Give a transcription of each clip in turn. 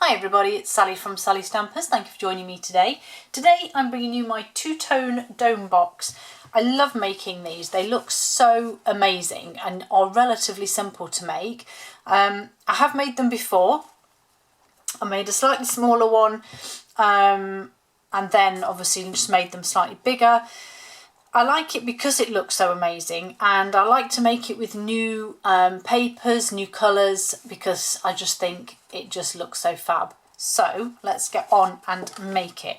Hi everybody, it's Sally from Sallystampers. Thank you for joining me today. Today I'm bringing you my two-tone dome box. I love making these. They look so amazing and are relatively simple to make. I have made them before. I made a slightly smaller one and then obviously just made them slightly bigger. I like it because it looks so amazing, and I like to make it with new papers, new colours, because I just think it just looks so fab. So let's get on and make it.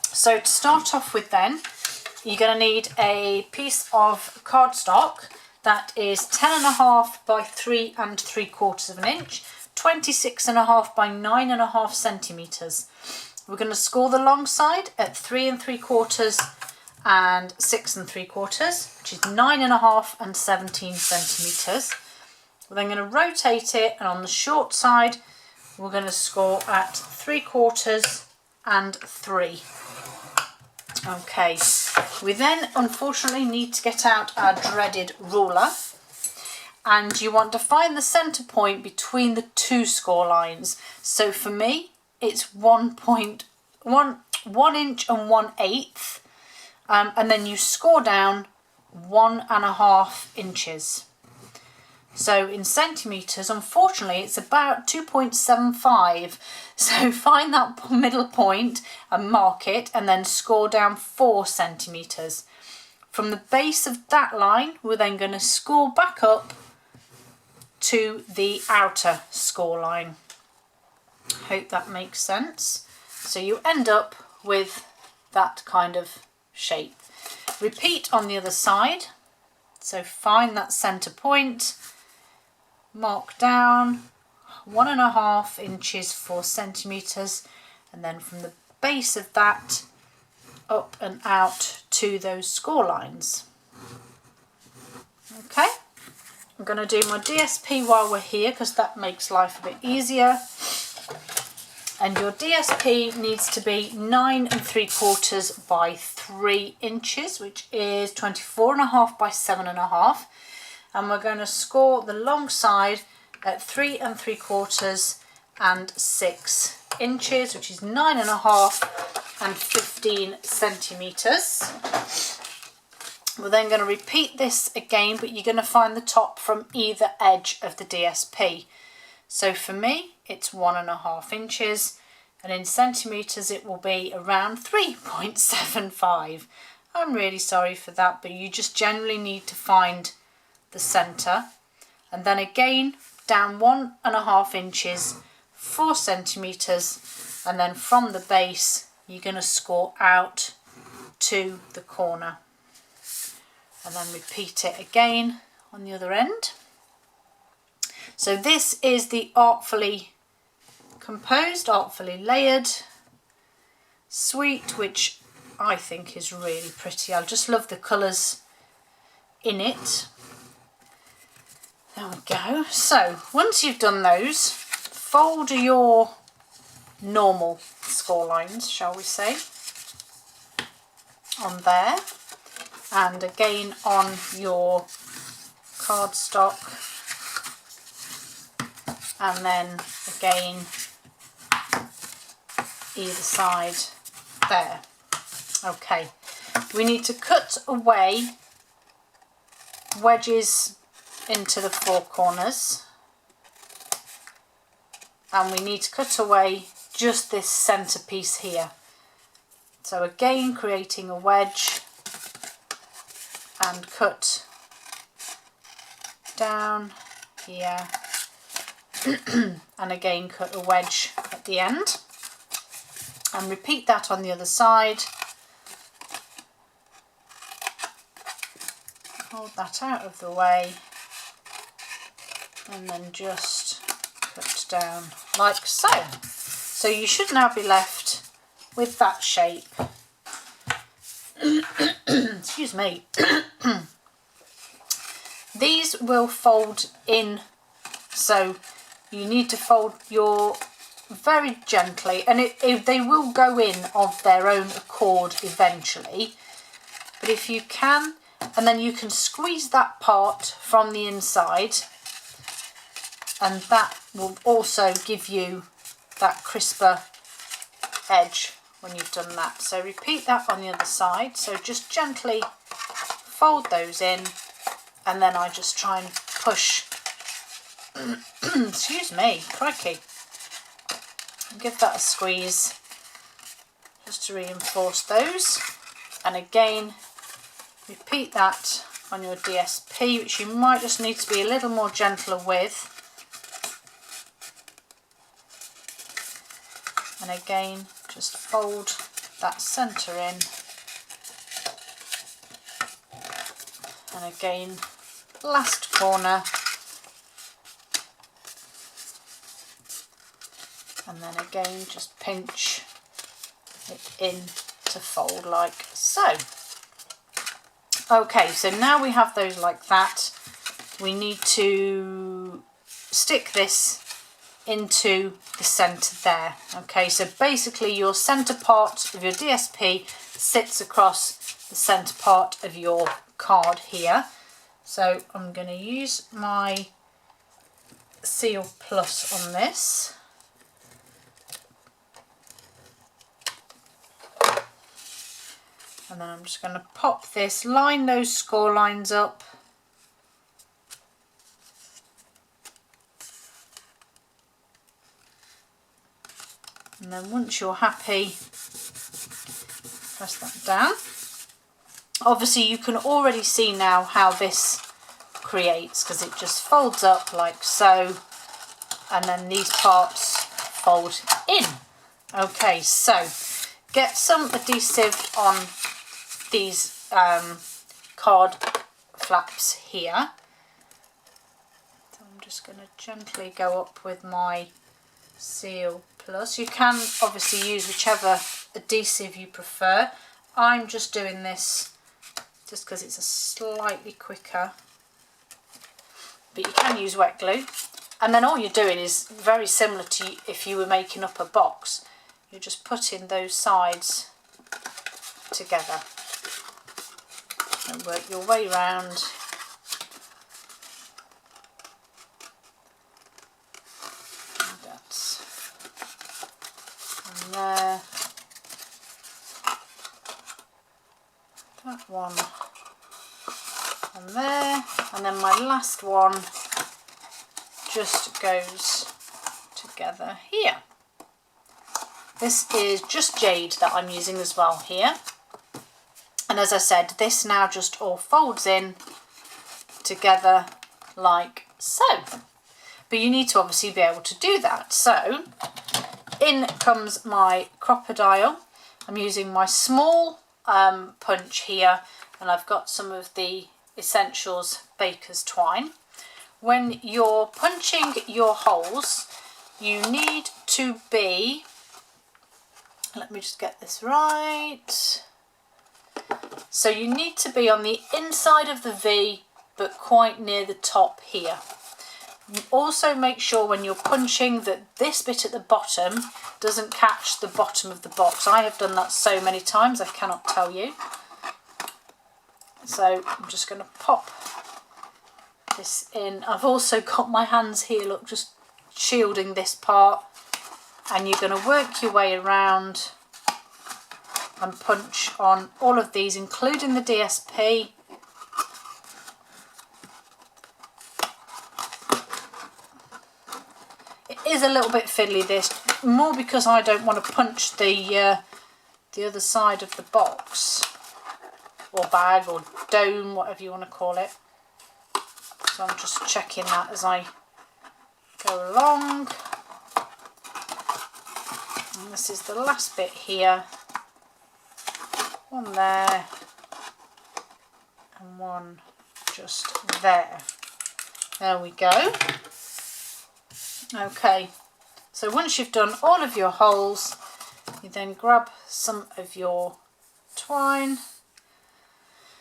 So to start off with then, you're going to need a piece of cardstock that is 10.5 by 3 3/4 of an inch, 26.5 by 9.5 centimetres. We're going to score the long side at 3 3/4 and 6 3/4, which is 9.5 and 17 centimetres. We're then going to rotate it, and on the short side we're going to score at 3/4 and 3. Okay, we then unfortunately need to get out our dreaded ruler, and you want to find the centre point between the two score lines. So for me it's 1 inch and 1/8. And then you score down 1.5 inches. So in centimetres, unfortunately, it's about 2.75. So find that middle point and mark it, and then score down 4 centimetres. From the base of that line, we're then going to score back up to the outer score line. Hope that makes sense. So you end up with that kind of shape. Repeat on the other side. So find that centre point, mark down 1.5 inches 4 centimetres, and then from the base of that up and out to those score lines. Okay, I'm going to do my DSP while we're here because that makes life a bit easier. And your DSP needs to be 9 3/4 by 3 inches, which is 24.5 by 7.5. And we're going to score the long side at 3 3/4 and 6 inches, which is 9.5 and 15 centimetres. We're then going to repeat this again, but you're going to find the top from either edge of the DSP. So for me, it's 1.5 inches, and in centimetres it will be around 3.75. I'm really sorry for that, but you just generally need to find the centre, and then again down 1.5 inches, 4 centimetres, and then from the base you're going to score out to the corner, and then repeat it again on the other end. So this is the artfully composed, artfully layered suite, which I think is really pretty. I just love the colours in it. There we go. So once you've done those, fold your normal score lines, shall we say, on there, and again on your cardstock, and then again either side there. Okay, we need to cut away wedges into the 4 corners, and we need to cut away just this centre piece here. So again, creating a wedge and cut down here, and again cut a wedge at the end, and repeat that on the other side. Hold that out of the way, and then just cut down like so. So you should now be left with that shape. Excuse me. These will fold in, so you need to fold your very gently, and they will go in of their own accord eventually, but if you can, and then you can squeeze that part from the inside, and that will also give you that crisper edge when you've done that. So repeat that on the other side. So just gently fold those in, and then I just try and push excuse me, crikey, give that a squeeze just to reinforce those. And again, repeat that on your DSP, which you might just need to be a little more gentler with. And again, just fold that centre in. And again, last corner. And then again, just pinch it in to fold like so. Okay, so now we have those like that. We need to stick this into the centre there. Okay, so basically your centre part of your DSP sits across the centre part of your card here. So I'm going to use my Seal Plus on this. And then I'm just going to pop this, line those score lines up. And then once you're happy, press that down. Obviously you can already see now how this creates, because it just folds up like so, and then these parts fold in. Okay, so get some adhesive on these card flaps here. So I'm just going to gently go up with my Seal Plus. You can obviously use whichever adhesive you prefer. I'm just doing this just because it's a slightly quicker, but you can use wet glue. And then all you're doing is very similar to if you were making up a box. You're just putting those sides together and work your way round. And that's from there. That one on there, and then my last one just goes together here. This is just jade that I'm using as well here. And as I said, this now just all folds in together like so. But you need to obviously be able to do that. So in comes my crocodile. I'm using my small punch here, and I've got some of the Essentials Baker's Twine. When you're punching your holes, you need to be, let me just get this right. So you need to be on the inside of the V, but quite near the top here. Also make sure when you're punching that this bit at the bottom doesn't catch the bottom of the box. I have done that so many times, I cannot tell you. So I'm just going to pop this in. I've also got my hands here, look, just shielding this part. And you're going to work your way around and punch on all of these, including the DSP. It is a little bit fiddly, this, more because I don't want to punch the other side of the box, or bag, or dome, whatever you want to call it. So I'm just checking that as I go along. And this is the last bit here. One there, and one just there. There we go. Okay, so once you've done all of your holes, you then grab some of your twine.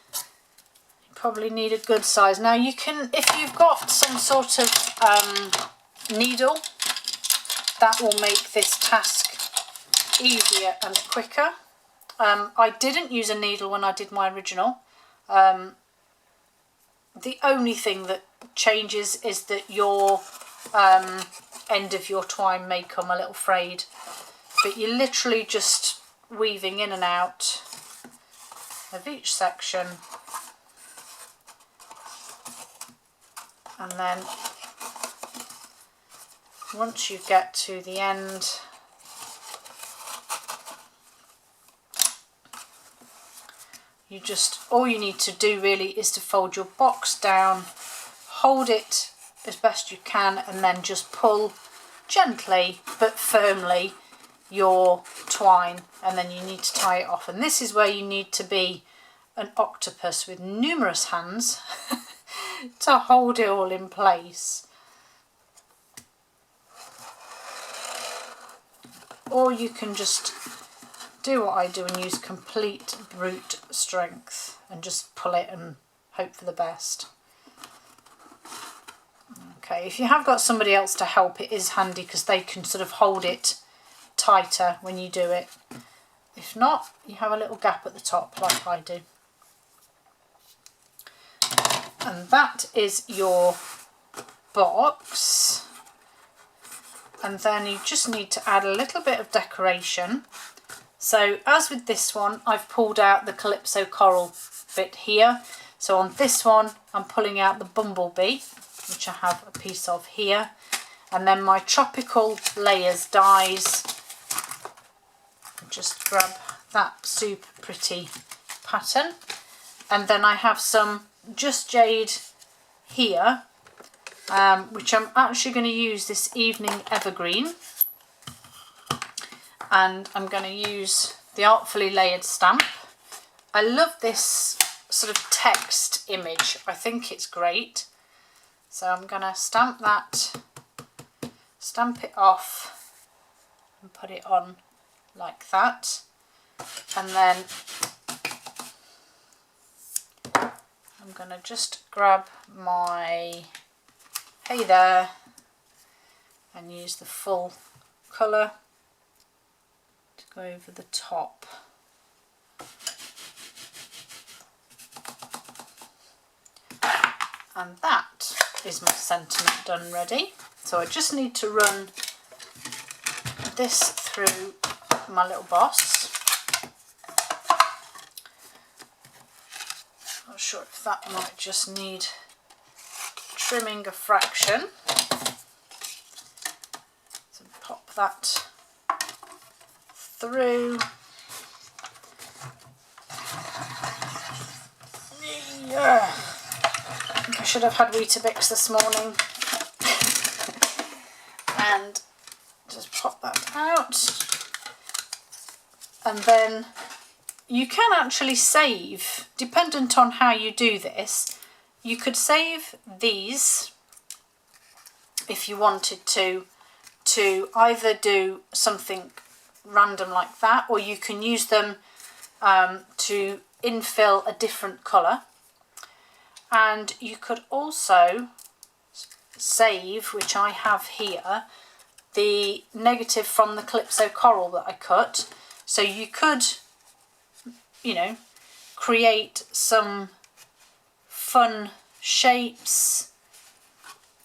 You probably need a good size. Now you can, if you've got some sort of needle, that will make this task easier and quicker. I didn't use a needle when I did my original. The only thing that changes is that your end of your twine may come a little frayed, but you're literally just weaving in and out of each section, and then once you get to the end, you just, all you need to do really is to fold your box down, hold it as best you can, and then just pull gently but firmly your twine, and then you need to tie it off. And this is where you need to be an octopus with numerous hands to hold it all in place. Or you can just do what I do and use complete brute strength and just pull it and hope for the best. Okay, if you have got somebody else to help, it is handy because they can sort of hold it tighter when you do it. If not, you have a little gap at the top like I do. And that is your box. And then you just need to add a little bit of decoration. So as with this one, I've pulled out the Calypso coral bit here. So on this one, I'm pulling out the bumblebee, which I have a piece of here. And then my tropical layers dies. Just grab that super pretty pattern. And then I have some Just Jade here, which I'm actually going to use this Evening Evergreen. And I'm going to use the Artfully Layered stamp. I love this sort of text image. I think it's great. So I'm going to stamp that, stamp it off and put it on like that. And then I'm going to just grab my Hey There and use the full colour to go over the top. And that is my sentiment done ready. So I just need to run this through my little boss. Not sure if that might just need trimming a fraction. So pop that through. Yeah. I think I should have had Weetabix this morning. And just pop that out. And then you can actually save, dependent on how you do this, you could save these if you wanted to either do something random like that, or you can use them to infill a different colour. And you could also save, which I have here, the negative from the Calypso coral that I cut. So you could, you know, create some fun shapes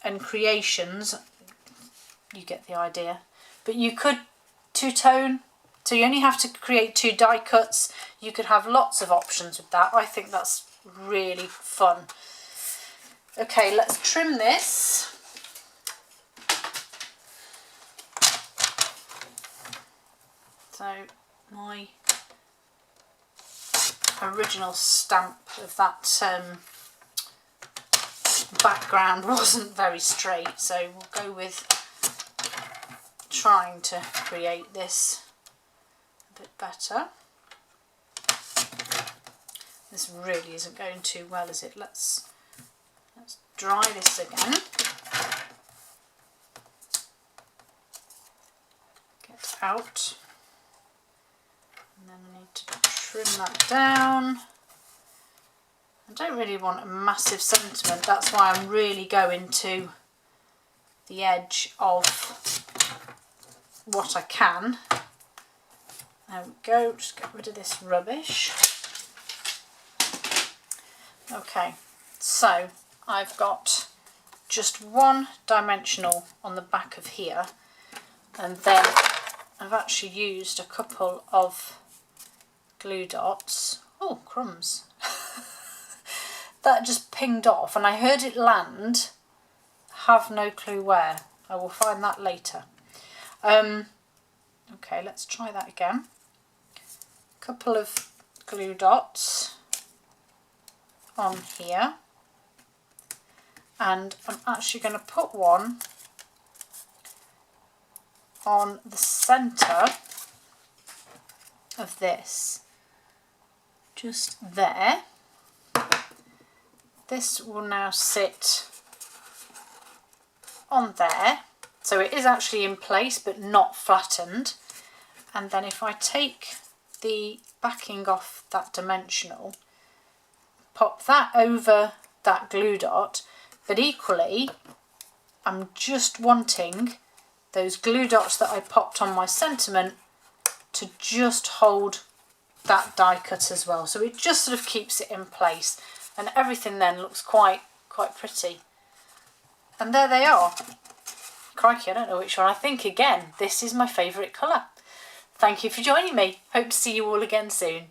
and creations. You get the idea. But you could two-tone, so you only have to create 2 die cuts. You could have lots of options with that. I think that's really fun. Okay, let's trim this. So my original stamp of that background wasn't very straight, so we'll go with trying to create this a bit better. This really isn't going too well, is it? Let's dry this again. Get out. And then I need to trim that down. I don't really want a massive sentiment, that's why I'm really going to the edge of what I can. There we go, just get rid of this rubbish. Okay, so I've got just one dimensional on the back of here, and then I've actually used a couple of glue dots. Oh, crumbs. That just pinged off and I heard it land. Have no clue where. I will find that later. Okay, let's try that again. Couple of glue dots on here, and I'm actually going to put one on the centre of this, just there. This will now sit on there, so it is actually in place but not flattened. And then if I take the backing off that dimensional, pop that over that glue dot, but equally I'm just wanting those glue dots that I popped on my sentiment to just hold that die cut as well, so it just sort of keeps it in place, and everything then looks quite pretty. And there they are. Crikey, I don't know which one. I think again this is my favourite colour. Thank you for joining me. Hope to see you all again soon.